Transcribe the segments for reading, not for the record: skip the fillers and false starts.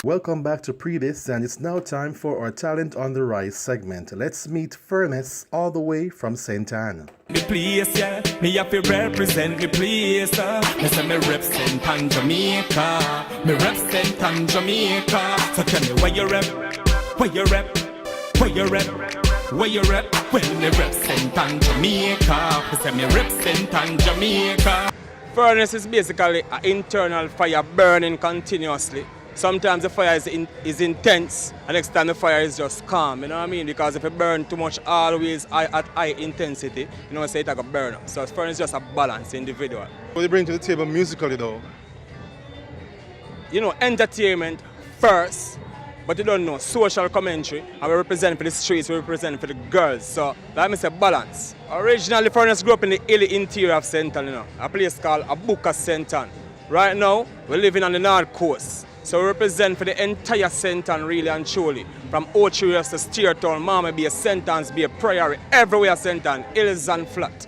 Welcome back to Pree Dis, and it's now time for our Talent on the Rise segment. Let's meet Furness all the way from St. Anne. Me place, yeah, me have to represent me place. Me say me represent on Jamaica. Me represent on Jamaica. So tell me where you rep, where you rep, where you rep, where you rep. Well, me represent on Jamaica. Me say me represent on Jamaica. Furnace is basically an internal fire burning continuously. Sometimes the fire is intense, and next time the fire is just calm, you know what I mean? Because if it burns too much always at high intensity, you know, say it's like a burn up. So furnace is just a balanced individual. What do you bring to the table musically though? You know, entertainment first, but you don't know, social commentary, and we represent for the streets, we represent for the girls. So that means a balance. Originally, Furness grew up in the hilly interior of St. Anne, you know, a place called Abuka St. Anne. Right now, we're living on the North Coast. So we represent for the entire St. Anne, really and truly. From Olympia to Steertown, Mama Bay, St. Anne's Bay, Prairie, everywhere St. Anne, hills and flat.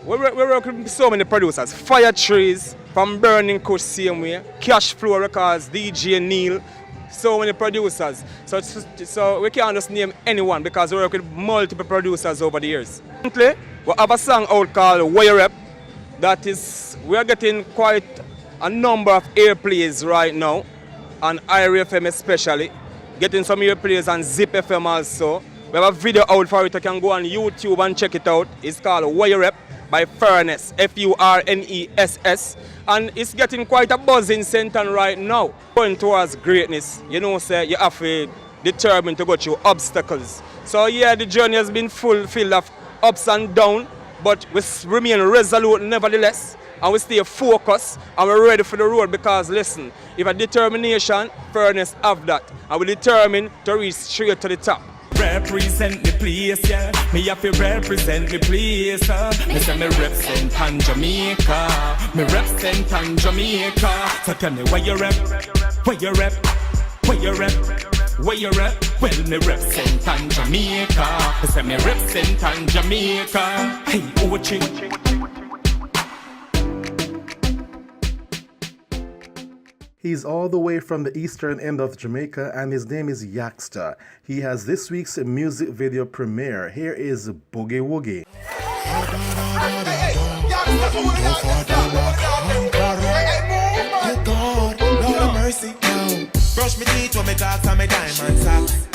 We work with so many producers. Fire Trees, from Burning Kush, same way. Cash Flow Records, DJ Neil, so many producers. So we can't just name anyone because we work with multiple producers over the years. Currently, we have a song out called Wire Up. That is, we are getting quite a number of airplays right now. On IRA FM especially, getting some airplays on Zip FM also. We have a video out for it, you can go on YouTube and check it out. It's called Wire Up by Furness, F-U-R-N-E-S-S. And it's getting quite a buzz in St. Anne right now. Going towards greatness, you know, say you have to determine to go through obstacles. So yeah, the journey has been filled of ups and downs, but we remain resolute nevertheless. And we stay focused and we're ready for the road because listen, if a determination, Furness have that. And we're determined to reach straight to the top. Represent the place, yeah. Me have to represent the place. Me say me represent on Jamaica. Me represent on Jamaica. So tell me where you rep, where you rep, where you rep, where you rep. Well, me represent on Jamaica. Me say me represent on Jamaica. Hey, Ochi. He's all the way from the eastern end of Jamaica, and his name is Yaksta. He has this week's music video premiere. Here is Boogie Woogie. Lord of mercy, brush me teeth when me talk and me diamond socks.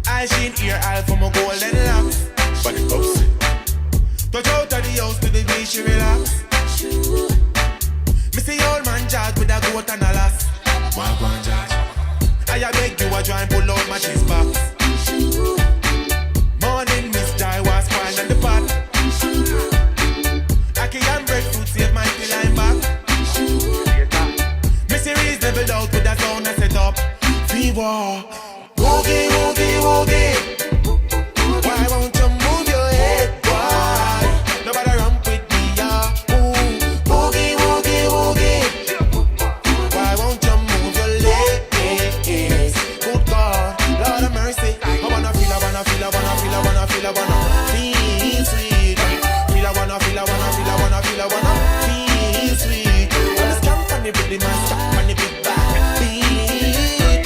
I sheen ear oil for my golden locks. But it goes. Touch out of the house to the beach, she relax. Me see old man judge with a goat and a lass. One grand judge. I beg you a try and pull out my cheese box. Morning Mr. I was crying on the pot. Aki and breadfruit save my till I'm back. Me see reasonable doubt with a sound I set up. Fibre. Woogie, woogie, woogie. Why won't you move your head, boy? Nobody ramp with me, yeah. Boogie, woogie, woogie. Why won't you move your legs? Good God, Lord of mercy. I wanna feel, I wanna feel, I wanna feel, I wanna feel, I wanna feel sweet. Feel, I wanna feel, I wanna feel, I wanna feel, I wanna feel sweet. When the scamp on the rhythm and stop on the big back beat.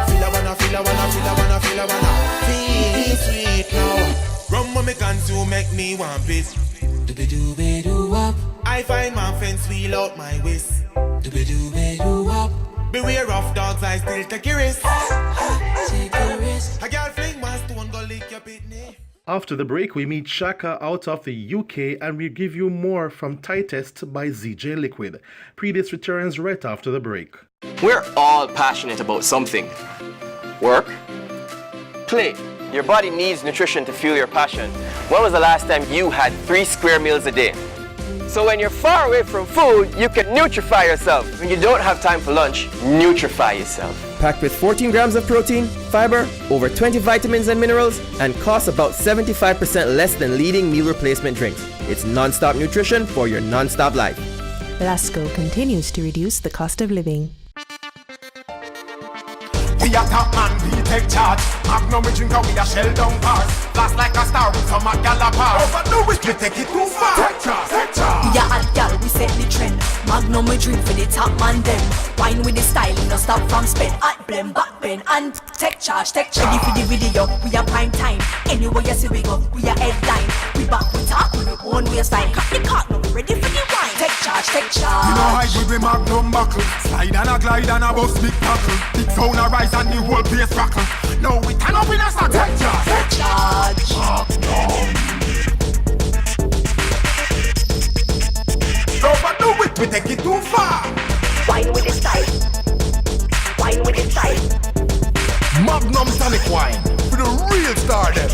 Feel, I wanna feel, I wanna feel, I wanna feel, I wanna feel sweet now. Rum when me consume make me want piss. Do-be-do-be-do-wop. I find my fence wheel out my waist. Do-be-do-be-do-wop. Beware of dogs, I still take a risk. Take a risk. I can't fling my stone, go lick your pitney. After the break, we meet Shakka out of the UK, and we give you more from Tightest by ZJ Liquid. Pree Dis returns right after the break. We're all passionate about something. Work, play. Your body needs nutrition to fuel your passion. When was the last time you had 3 square meals a day? So when you're far away from food, you can nutrify yourself. When you don't have time for lunch, nutrify yourself. Packed with 14 grams of protein, fiber, over 20 vitamins and minerals, and costs about 75% less than leading meal replacement drinks. It's non-stop nutrition for your non-stop life. Lasco continues to reduce the cost of living. We a top man, we take charge. Magnum we drink and we a shell down bars. Blast like a star with some gala bars. Overdo it, we take it too far. Take charge, take charge. a hot gal, we set the trend. Magnum we drink for the top man them. Wine with the style, no stop from spend. Hot blend, back bend, and take charge, take charge. Ready for the video, we are prime time. Anywhere you see we go, we are headline. We back, we talk with the own waistline. Cut the cart, now we ready for the wine. Take charge, take charge. You know I with Magnum buckle. Slide and a glide and a bust big tackle. Big sound a rise and the whole place rockle. Now we turn up in a sack. Take charge, take charge. Overdo it, we take it too far. Wine with the style. Wine with the style. Magnum tonic wine for the real star them.